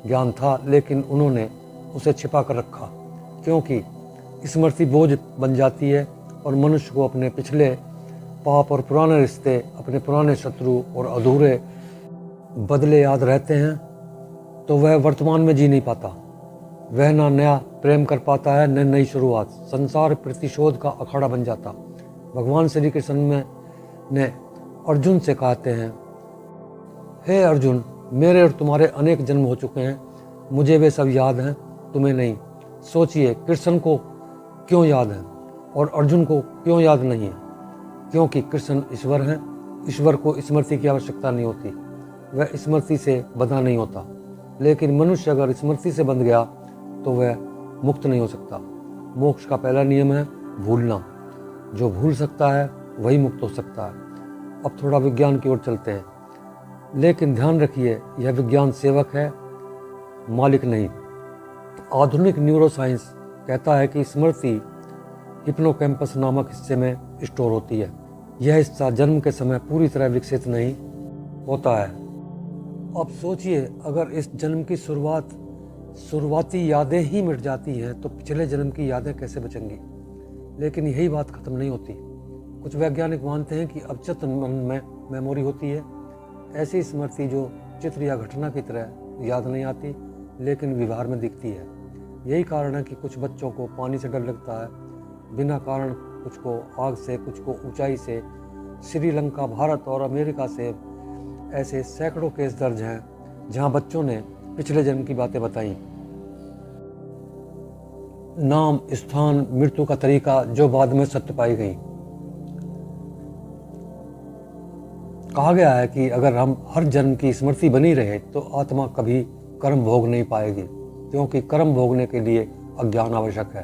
ज्ञान था, लेकिन उन्होंने उसे छिपा कर रखा, क्योंकि स्मृति बोझ बन जाती है और मनुष्य को अपने पिछले पाप और पुराने रिश्ते, अपने पुराने शत्रु और अधूरे बदले याद रहते हैं, तो वह वर्तमान में जी नहीं पाता। वह ना नया प्रेम कर पाता है, न नई शुरुआत। संसार प्रतिशोध का अखाड़ा बन जाता। भगवान श्री कृष्ण ने अर्जुन से कहते हैं, हे अर्जुन, मेरे और तुम्हारे अनेक जन्म हो चुके हैं, मुझे वे सब याद हैं, तुम्हें नहीं। सोचिए, कृष्ण को क्यों याद है और अर्जुन को क्यों याद नहीं है? क्योंकि कृष्ण ईश्वर हैं। ईश्वर को स्मृति की आवश्यकता नहीं होती, वह स्मृति से बंधा नहीं होता। लेकिन मनुष्य अगर स्मृति से बंध गया तो वह मुक्त नहीं हो सकता। मोक्ष का पहला नियम है भूलना। जो भूल सकता है वही मुक्त हो सकता है। अब थोड़ा विज्ञान की ओर चलते हैं, लेकिन ध्यान रखिए, यह विज्ञान सेवक है, मालिक नहीं। आधुनिक न्यूरोसाइंस कहता है कि स्मृति हिप्नोकैम्पस नामक हिस्से में स्टोर होती है। यह हिस्सा जन्म के समय पूरी तरह विकसित नहीं होता है। अब सोचिए, अगर इस जन्म की शुरुआती यादें ही मिट जाती हैं तो पिछले जन्म की यादें कैसे बचेंगी? लेकिन यही बात खत्म नहीं होती। कुछ वैज्ञानिक मानते हैं कि अवचेतन मन में मेमोरी होती है, ऐसी स्मृति जो चित्र या घटना की तरह याद नहीं आती, लेकिन व्यवहार में दिखती है। यही कारण है कि कुछ बच्चों को पानी से डर लगता है बिना कारण, कुछ को आग से, कुछ को ऊंचाई से। श्रीलंका, भारत और अमेरिका से ऐसे सैकड़ों केस दर्ज हैं जहां बच्चों ने पिछले जन्म की बातें बताई। नाम, स्थान, मृत्यु का तरीका जो बाद में सत्य पाई गई। कहा गया है कि अगर हम हर जन्म की स्मृति बनी रहे तो आत्मा कभी कर्म भोग नहीं पाएगी, क्योंकि कर्म भोगने के लिए अज्ञान आवश्यक है।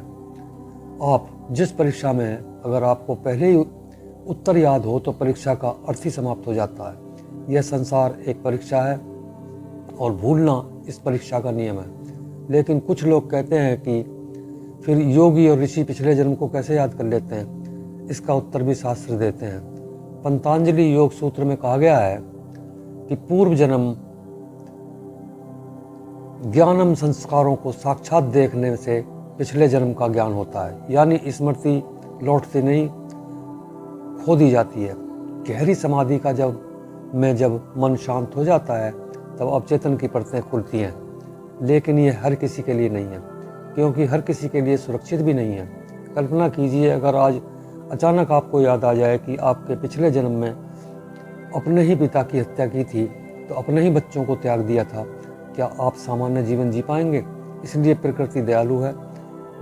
आप जिस परीक्षा में हैं, अगर आपको पहले ही उत्तर याद हो तो परीक्षा का अर्थ ही समाप्त हो जाता है। यह संसार एक परीक्षा है और भूलना इस परीक्षा का नियम है। लेकिन कुछ लोग कहते हैं कि फिर योगी और ऋषि पिछले जन्म को कैसे याद कर लेते हैं? इसका उत्तर भी शास्त्र देते हैं। पंतंजलि योग सूत्र में कहा गया है कि पूर्व जन्म ज्ञानम संस्कारों को साक्षात देखने से पिछले जन्म का ज्ञान होता है, यानी स्मृति लौटती नहीं, खो दी जाती है। गहरी समाधि का जब मन शांत हो जाता है तब अवचेतन की परतें खुलती हैं। लेकिन ये हर किसी के लिए नहीं है, क्योंकि हर किसी के लिए सुरक्षित भी नहीं है। कल्पना कीजिए, अगर आज अचानक आपको याद आ जाए कि आपके पिछले जन्म में अपने ही पिता की हत्या की थी, तो अपने ही बच्चों को त्याग दिया था, क्या आप सामान्य जीवन जी पाएंगे? इसलिए प्रकृति दयालु है,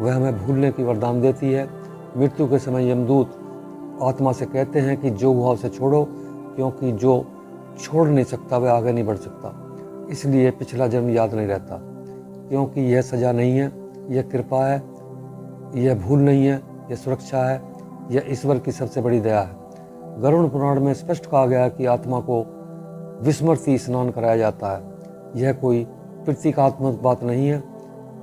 वह हमें भूलने की वरदान देती है। मृत्यु के समय यमदूत आत्मा से कहते हैं कि जो हुआ उसे छोड़ो, क्योंकि जो छोड़ नहीं सकता वह आगे नहीं बढ़ सकता। इसलिए पिछला जन्म याद नहीं रहता, क्योंकि यह सजा नहीं है, यह कृपा है, यह भूल नहीं है, यह सुरक्षा है, यह ईश्वर की सबसे बड़ी दया है। गरुड़ पुराण में स्पष्ट कहा गया कि आत्मा को विस्मृति स्नान कराया जाता है। यह कोई प्रतीकात्मक बात नहीं है।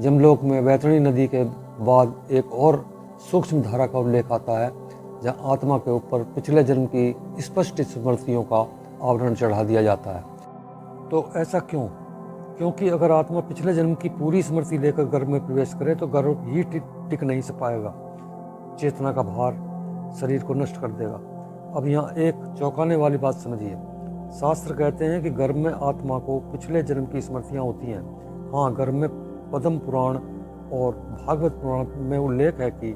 यमलोक में वैतरणी नदी के बाद एक और सूक्ष्म धारा का उल्लेख आता है, जहाँ आत्मा के ऊपर पिछले जन्म की स्पष्ट स्मृतियों का आवरण चढ़ा दिया जाता है। तो ऐसा क्यों? क्योंकि अगर आत्मा पिछले जन्म की पूरी स्मृति लेकर गर्भ में प्रवेश करे तो गर्भ ही टिक नहीं पाएगा। चेतना का भार शरीर को नष्ट कर देगा। अब यहाँ एक चौंकाने वाली बात समझिए। शास्त्र कहते हैं कि गर्भ में आत्मा को पिछले जन्म की स्मृतियाँ होती हैं। हाँ, गर्भ में पद्म पुराण और भागवत पुराण में उल्लेख है कि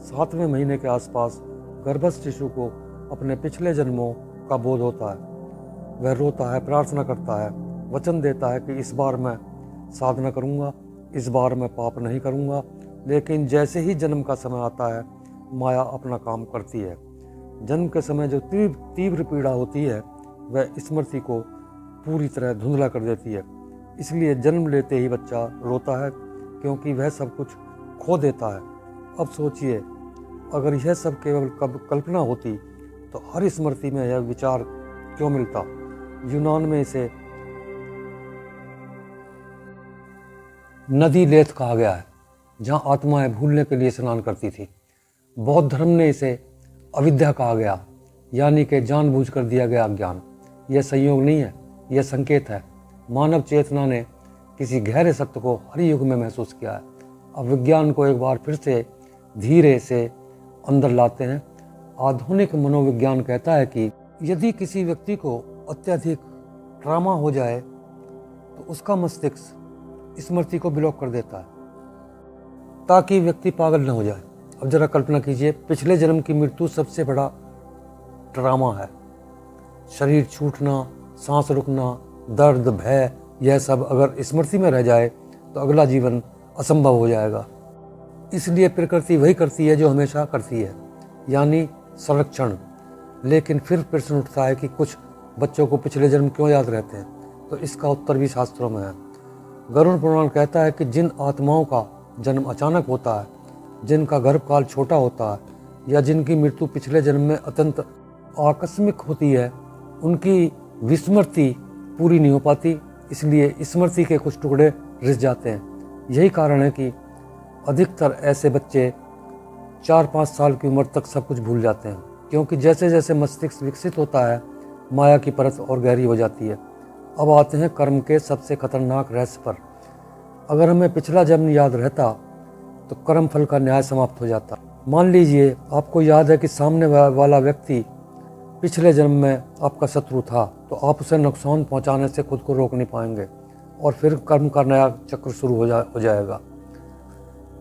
7वें महीने के आसपास गर्भस्थ शिशु को अपने पिछले जन्मों का बोध होता है। वह रोता है, प्रार्थना करता है, वचन देता है कि इस बार मैं साधना करूंगा, इस बार मैं पाप नहीं करूंगा। लेकिन जैसे ही जन्म का समय आता है, माया अपना काम करती है। जन्म के समय जो तीव्र पीड़ा होती है वह स्मृति को पूरी तरह धुंधला कर देती है। इसलिए जन्म लेते ही बच्चा रोता है, क्योंकि वह सब कुछ खो देता है। अब सोचिए, अगर यह सब केवल कल्पना होती तो हर स्मृति में यह विचार क्यों मिलता? यूनान में इसे नदी लेथ कहा गया है, जहाँ आत्माएं भूलने के लिए स्नान करती थी। बौद्ध धर्म ने इसे अविद्या कहा गया, यानी कि जानबूझकर दिया गया अज्ञान। यह संयोग नहीं है, यह संकेत है। मानव चेतना ने किसी गहरे सत्य को हर युग में महसूस किया है। अब विज्ञान को एक बार फिर से धीरे से अंदर लाते हैं। आधुनिक मनोविज्ञान कहता है कि यदि किसी व्यक्ति को अत्यधिक ट्रॉमा हो जाए तो उसका मस्तिष्क स्मृति को ब्लॉक कर देता है ताकि व्यक्ति पागल न हो जाए। अब जरा कल्पना कीजिए, पिछले जन्म की मृत्यु सबसे बड़ा ट्रॉमा है। शरीर छूटना, सांस रुकना, दर्द, भय, यह सब अगर स्मृति में रह जाए तो अगला जीवन असंभव हो जाएगा। इसलिए प्रकृति वही करती है जो हमेशा करती है, यानी संरक्षण। लेकिन फिर प्रश्न उठता है कि कुछ बच्चों को पिछले जन्म क्यों याद रहते हैं? तो इसका उत्तर भी शास्त्रों में है। गरुड़ पुराण कहता है कि जिन आत्माओं का जन्म अचानक होता है, जिनका गर्भकाल छोटा होता है या जिनकी मृत्यु पिछले जन्म में अत्यंत आकस्मिक होती है, उनकी विस्मृति पूरी नहीं हो पाती। इसलिए स्मृति के कुछ टुकड़े रिस जाते हैं। यही कारण है कि अधिकतर ऐसे बच्चे 4-5 साल की उम्र तक सब कुछ भूल जाते हैं, क्योंकि जैसे जैसे मस्तिष्क विकसित होता है माया की परत और गहरी हो जाती है। अब आते हैं कर्म के सबसे खतरनाक रहस्य पर। अगर हमें पिछला जन्म याद रहता तो कर्म फल का न्याय समाप्त हो जाता। मान लीजिए आपको याद है कि सामने वाला व्यक्ति पिछले जन्म में आपका शत्रु था, तो आप उसे नुकसान पहुंचाने से खुद को रोक नहीं पाएंगे और फिर कर्म का नया चक्र शुरू हो जाएगा।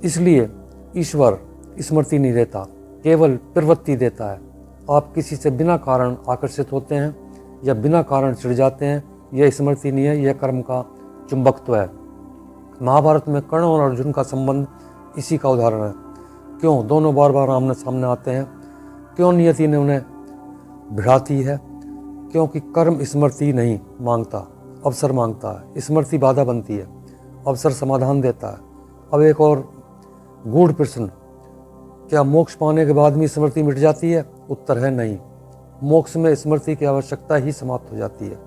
इसलिए ईश्वर स्मृति नहीं देता, केवल प्रवृत्ति देता है। आप किसी से बिना कारण आकर्षित होते हैं या बिना कारण चिढ़ जाते हैं, यह स्मृति नहीं है, यह कर्म का चुंबकत्व है। महाभारत में कर्ण और अर्जुन का संबंध इसी का उदाहरण है। क्यों दोनों बार बार आमने सामने आते हैं? क्यों नियति ने उन्हें भिड़ाती है? क्योंकि कर्म स्मृति नहीं मांगता, अवसर मांगता है। स्मृति बाधा बनती है, अवसर समाधान देता है। अब एक और गूढ़ प्रश्न, क्या मोक्ष पाने के बाद भी स्मृति मिट जाती है? उत्तर है नहीं। मोक्ष में स्मृति की आवश्यकता ही समाप्त हो जाती है।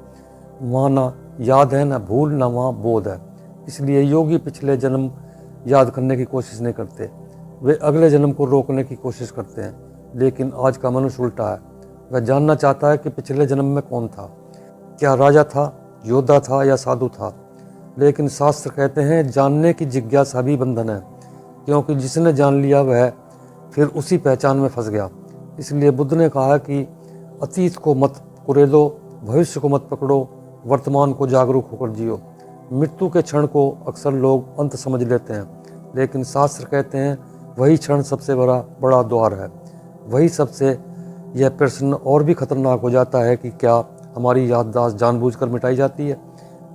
वहाँ ना याद है, ना भूल, ना वहाँ बोध है। इसलिए योगी पिछले जन्म याद करने की कोशिश नहीं करते, वे अगले जन्म को रोकने की कोशिश करते हैं। लेकिन आज का मनुष्य उल्टा है, वह जानना चाहता है कि पिछले जन्म में कौन था, क्या राजा था, योद्धा था या साधु था। लेकिन शास्त्र कहते हैं जानने की जिज्ञासा भी बंधन है, क्योंकि जिसने जान लिया वह फिर उसी पहचान में फंस गया। इसलिए बुद्ध ने कहा कि अतीत को मत कुरेदो, भविष्य को मत पकड़ो, वर्तमान को जागरूक होकर जियो। मृत्यु के क्षण को अक्सर लोग अंत समझ लेते हैं, लेकिन शास्त्र कहते हैं वही क्षण सबसे बड़ा द्वार है। वही सबसे यह प्रश्न और भी खतरनाक हो जाता है कि क्या हमारी याददाश्त जानबूझकर मिटाई जाती है?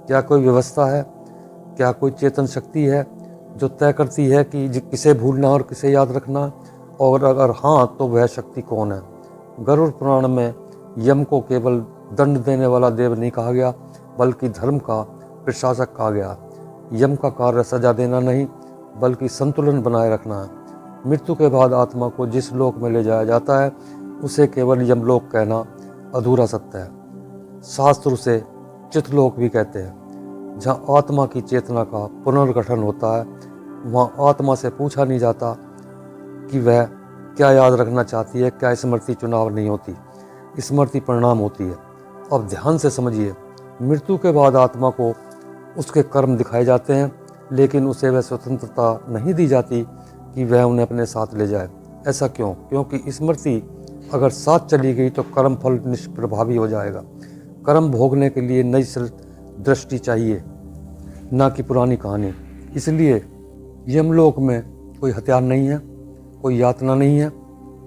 क्या कोई व्यवस्था है? क्या कोई चेतन शक्ति है जो तय करती है कि किसे भूलना और किसे याद रखना? और अगर हाँ, तो वह शक्ति कौन है? गरुड़ पुराण में यम को केवल दंड देने वाला देव नहीं कहा गया, बल्कि धर्म का प्रशासक कहा गया। यम का कार्य सजा देना नहीं, बल्कि संतुलन बनाए रखना है। मृत्यु के बाद आत्मा को जिस लोक में ले जाया जाता है उसे केवल यमलोक कहना अधूरा सत्य है। शास्त्र उसे चितलोक भी कहते हैं। जहाँ आत्मा की चेतना का पुनर्गठन होता है, वहाँ आत्मा से पूछा नहीं जाता कि वह क्या याद रखना चाहती है। क्या स्मृति चुनाव नहीं होती, स्मृति परिणाम होती है। अब ध्यान से समझिए, मृत्यु के बाद आत्मा को उसके कर्म दिखाए जाते हैं, लेकिन उसे वह स्वतंत्रता नहीं दी जाती कि वह उन्हें अपने साथ ले जाए। ऐसा क्यों? क्योंकि स्मृति अगर साथ चली गई तो कर्म फल निष्प्रभावी हो जाएगा। कर्म भोगने के लिए नई दृष्टि चाहिए, ना कि पुरानी कहानी। इसलिए यमलोक में कोई हथियार नहीं है, कोई यातना नहीं है।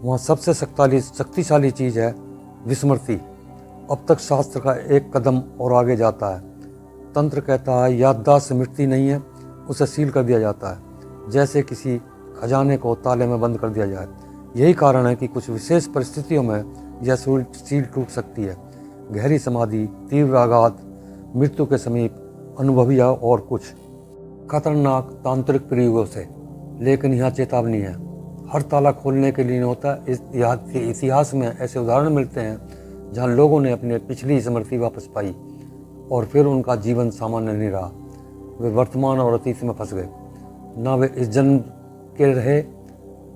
वहाँ सबसे शक्तिशाली चीज़ है विस्मृति। अब तक शास्त्र का एक कदम और आगे जाता है। तंत्र कहता है याददाश्त मिटती नहीं है, उसे सील कर दिया जाता है, जैसे किसी खजाने को ताले में बंद कर दिया जाए। यही कारण है कि कुछ विशेष परिस्थितियों में यह सील टूट सकती है। गहरी समाधि, तीव्र आघात, मृत्यु के समीप, अनुभवी और कुछ खतरनाक तांत्रिक प्रयोगों से। लेकिन यहाँ चेतावनी है, हर ताला खोलने के लिए नहीं होता। इतिहास में ऐसे उदाहरण मिलते हैं जहाँ लोगों ने अपनी पिछली स्मृति वापस पाई और फिर उनका जीवन सामान्य नहीं रहा। वे वर्तमान और अतीत में फंस गए। ना वे इस जन्म के रहे,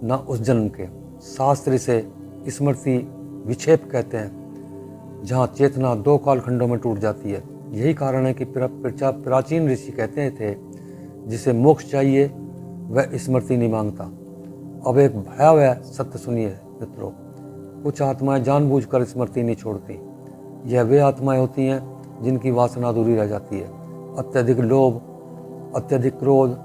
ना उस जन्म के। शास्त्र इसे स्मृति विक्षेप कहते हैं, जहाँ चेतना 2 कालखंडों में टूट जाती है। यही कारण है कि प्राचीन ऋषि कहते थे, जिसे मोक्ष चाहिए वह स्मृति नहीं मांगता। अब एक भयावह सत्य सुनिए मित्रों, कुछ आत्माएं जानबूझकर स्मृति नहीं छोड़ती। यह वे आत्माएं होती हैं जिनकी वासना अधूरी रह जाती है। अत्यधिक लोभ, अत्यधिक क्रोध,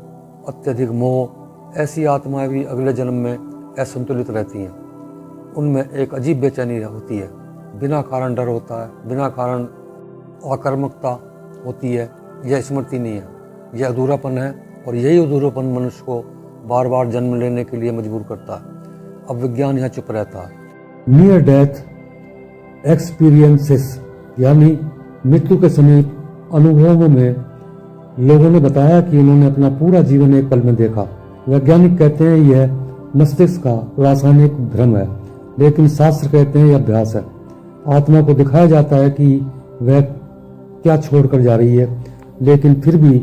अत्यधिक मोह, ऐसी आत्माएं भी अगले जन्म में असंतुलित रहती हैं। उनमें एक अजीब बेचैनी होती है, बिना कारण डर होता है, बिना कारण आक्रामकता होती है। यह स्मृति नहीं है, यह अधूरापन है, और यही अधूरापन मनुष्य को बार बार जन्म लेने के लिए मजबूर करता है। अब विज्ञान यहाँ चुप रहता है। नियर डेथ एक्सपीरियंसेस यानी मृत्यु के समीप अनुभवों में लोगों ने बताया कि उन्होंने अपना पूरा जीवन एक पल में देखा। वैज्ञानिक कहते हैं यह मस्तिष्क का रासायनिक भ्रम है, लेकिन शास्त्र कहते हैं यह अभ्यास है। आत्मा को दिखाया जाता है कि वह क्या छोड़कर जा रही है, लेकिन फिर भी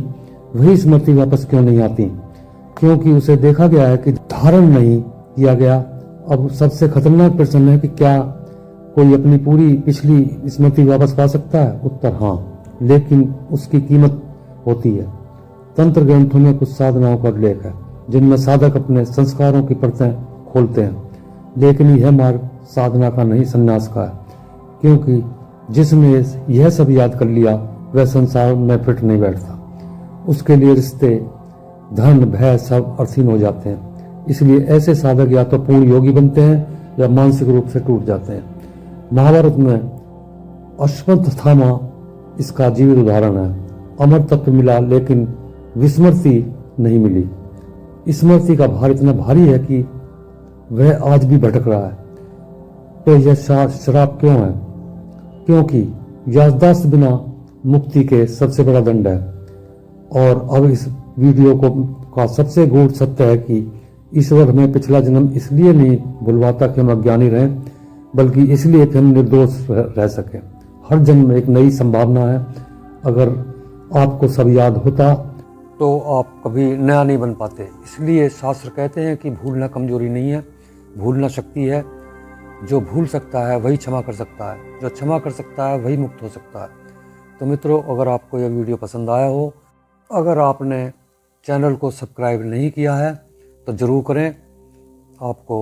वही स्मृति वापस क्यों नहीं आती? क्योंकि उसे देखा गया है कि धारण नहीं किया गया। अब सबसे खतरनाक प्रश्न है कि क्या कोई अपनी पूरी पिछली स्मृति वापस पा सकता है? उत्तर हाँ, लेकिन उसकी कीमत होती है। तंत्र ग्रंथों में कुछ साधनाओं का उल्लेख है जिनमें साधक अपने संस्कारों की परतें खोलते हैं, लेकिन यह मार्ग साधना का नहीं, संन्यास का है। क्योंकि जिसने यह सब याद कर लिया वह संसार में फिट नहीं बैठता। उसके लिए रिश्ते, धन, भय सब अर्थहीन हो जाते हैं। इसलिए ऐसे साधक या तो पूर्ण योगी बनते हैं या मानसिक रूप से टूट जाते हैं। महाभारत में अश्वत्थामा इसका जीवित उदाहरण है। अमर तत्व मिला लेकिन विस्मृति नहीं मिली। स्मृति का भार इतना भारी है कि वह आज भी भटक रहा है। तो यह श्राप क्यों है? क्योंकि याददाश्त बिना मुक्ति के सबसे बड़ा दंड है। और अब इस वीडियो का सबसे गूढ़ सत्य है कि ईश्वर हमें पिछला जन्म इसलिए नहीं भुलवाता कि हम अज्ञानी रहें, बल्कि इसलिए कि हम निर्दोष रह सकें। हर जन्म में एक नई संभावना है। अगर आपको सब याद होता तो आप कभी नया नहीं बन पाते। इसलिए शास्त्र कहते हैं कि भूलना कमजोरी नहीं है, भूलना शक्ति है। जो भूल सकता है वही क्षमा कर सकता है, जो क्षमा कर सकता है वही मुक्त हो सकता है। तो मित्रों, अगर आपको यह वीडियो पसंद आया हो, अगर आपने चैनल को सब्सक्राइब नहीं किया है तो ज़रूर करें। आपको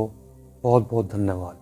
बहुत बहुत धन्यवाद।